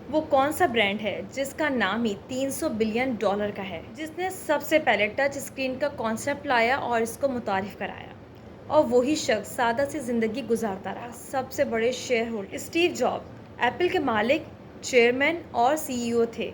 वो कौन सा ब्रांड है जिसका नाम ही 300 बिलियन डॉलर का है, जिसने सबसे पहले टच स्क्रीन का कॉन्सेप्ट लाया और इसको मुतारिफ कराया। और वही शख्स सादा सी जिंदगी गुजारता रहा। सबसे बड़े share holder Steve job Apple के मालिक, चेयरमैन और सीईओ थे।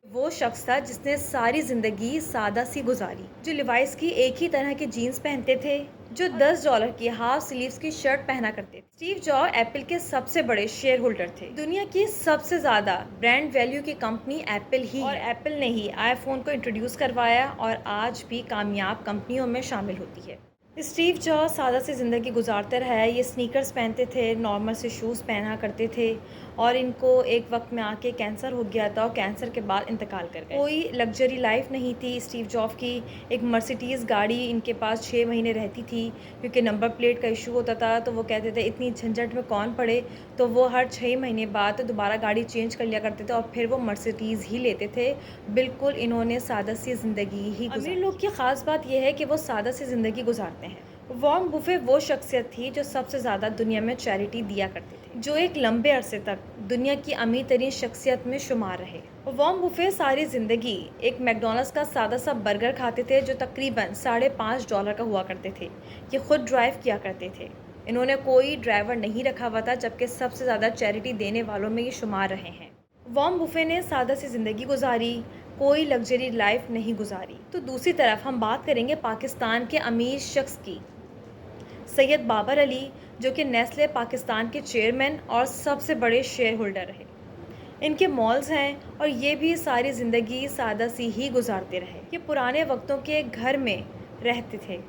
वो शख्स था जिसने सारी ज़िंदगी सादा सी गुजारी, जो लिवाइस की एक ही तरह के जीन्स पहनते थे, जो $10 की हाफ स्लीव्स की शर्ट पहना करते थे। स्टीव जॉब एप्पल के सबसे बड़े शेयर होल्डर थे। दुनिया की सबसे ज़्यादा ब्रांड वैल्यू की कंपनी एप्पल ही और एप्पल ने ही आईफोन को इंट्रोड्यूस करवाया और आज भी कामयाब कंपनियों में शामिल होती है। स्टीव जॉब्स सादा सी ज़िंदगी गुजारते रहा है। ये स्नीकर्स पहनते थे, नॉर्मल से शूज़ पहना करते थे और इनको एक वक्त में आके कैंसर हो गया था और कैंसर के बाद इंतकाल कर गए। कोई लग्जरी लाइफ नहीं थी स्टीव जॉब की। एक मर्सिडीज़ गाड़ी इनके पास 6 महीने रहती थी, क्योंकि नंबर प्लेट का इशू होता था। तो वो कहते थे इतनी झंझट में कौन पड़े, तो वो हर 6 महीने बाद दोबारा गाड़ी चेंज कर लिया करते थे और फिर वो मर्सिडीज़ ही लेते थे। बिल्कुल इन्होंने सादा सी ज़िंदगी ही गुजारी। अमीर लोग की ख़ास बात यह है कि वो सादा सी ज़िंदगी गुजारते हैं। वॉरेन बुफेट वो शख्सियत थी जो सबसे ज़्यादा दुनिया में चैरिटी दिया करते थे, जो एक लंबे अरसे तक दुनिया की अमीर तरीन शख्सियत में शुमार रहे। वॉरेन बुफेट सारी ज़िंदगी एक मैकडॉनल्ड्स का सादा सा बर्गर खाते थे, जो तकरीबन $5.5 का हुआ करते थे। ये खुद ड्राइव किया करते थे। इन्होंने कोई ड्राइवर नहीं रखा हुआ था, जबकि सबसे ज़्यादा चैरिटी देने वालों में ये शुमार रहे हैं। वॉरेन बुफेट ने सादा सी ज़िंदगी गुजारी, कोई लग्जरी लाइफ नहीं गुजारी। तो दूसरी तरफ हम बात करेंगे पाकिस्तान के अमीर शख्स की, सैयद बाबर अली, जो कि नेस्ले पाकिस्तान के चेयरमैन और सबसे बड़े शेयर होल्डर रहे। इनके मॉल्स हैं और ये भी सारी ज़िंदगी सादा सी ही गुजारते रहे। ये पुराने वक्तों के घर में रहते थे।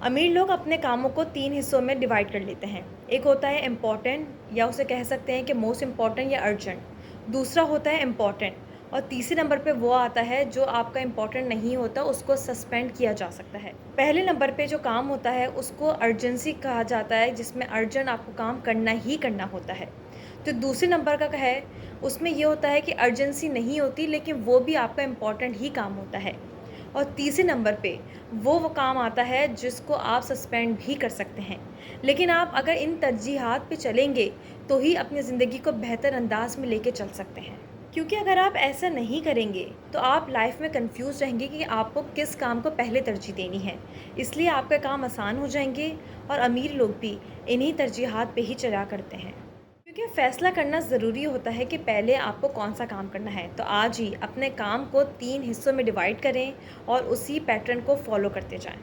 अमीर लोग अपने कामों को 3 हिस्सों में डिवाइड कर लेते हैं। एक होता है इम्पॉर्टेंट, या उसे कह सकते हैं कि मोस्ट इम्पॉर्टेंट या अर्जेंट। दूसरा होता है इम्पॉर्टेंट, और तीसरे नंबर पे वो आता है जो आपका इम्पॉर्टेंट नहीं होता, उसको सस्पेंड किया जा सकता है। पहले नंबर पे जो काम होता है उसको अर्जेंसी कहा जाता है, जिसमें अर्जेंट आपको काम करना ही करना होता है। तो दूसरे नंबर का है, उसमें ये होता है कि अर्जेंसी नहीं होती, लेकिन वो भी आपका इम्पॉर्टेंट ही काम होता है। और तीसरे नंबर पे वो काम आता है जिसको आप सस्पेंड भी कर सकते हैं। लेकिन आप अगर इन तरजीहात पे चलेंगे तो ही अपनी ज़िंदगी को बेहतर अंदाज में लेके चल सकते हैं, क्योंकि अगर आप ऐसा नहीं करेंगे तो आप लाइफ में कंफ्यूज रहेंगे कि आपको किस काम को पहले तरजीह देनी है। इसलिए आपका काम आसान हो जाएंगे और अमीर लोग भी इन्हीं तरजीहात पे ही चला करते हैं, क्योंकि फ़ैसला करना ज़रूरी होता है कि पहले आपको कौन सा काम करना है। तो आज ही अपने काम को 3 हिस्सों में डिवाइड करें और उसी पैटर्न को फॉलो करते जाएं।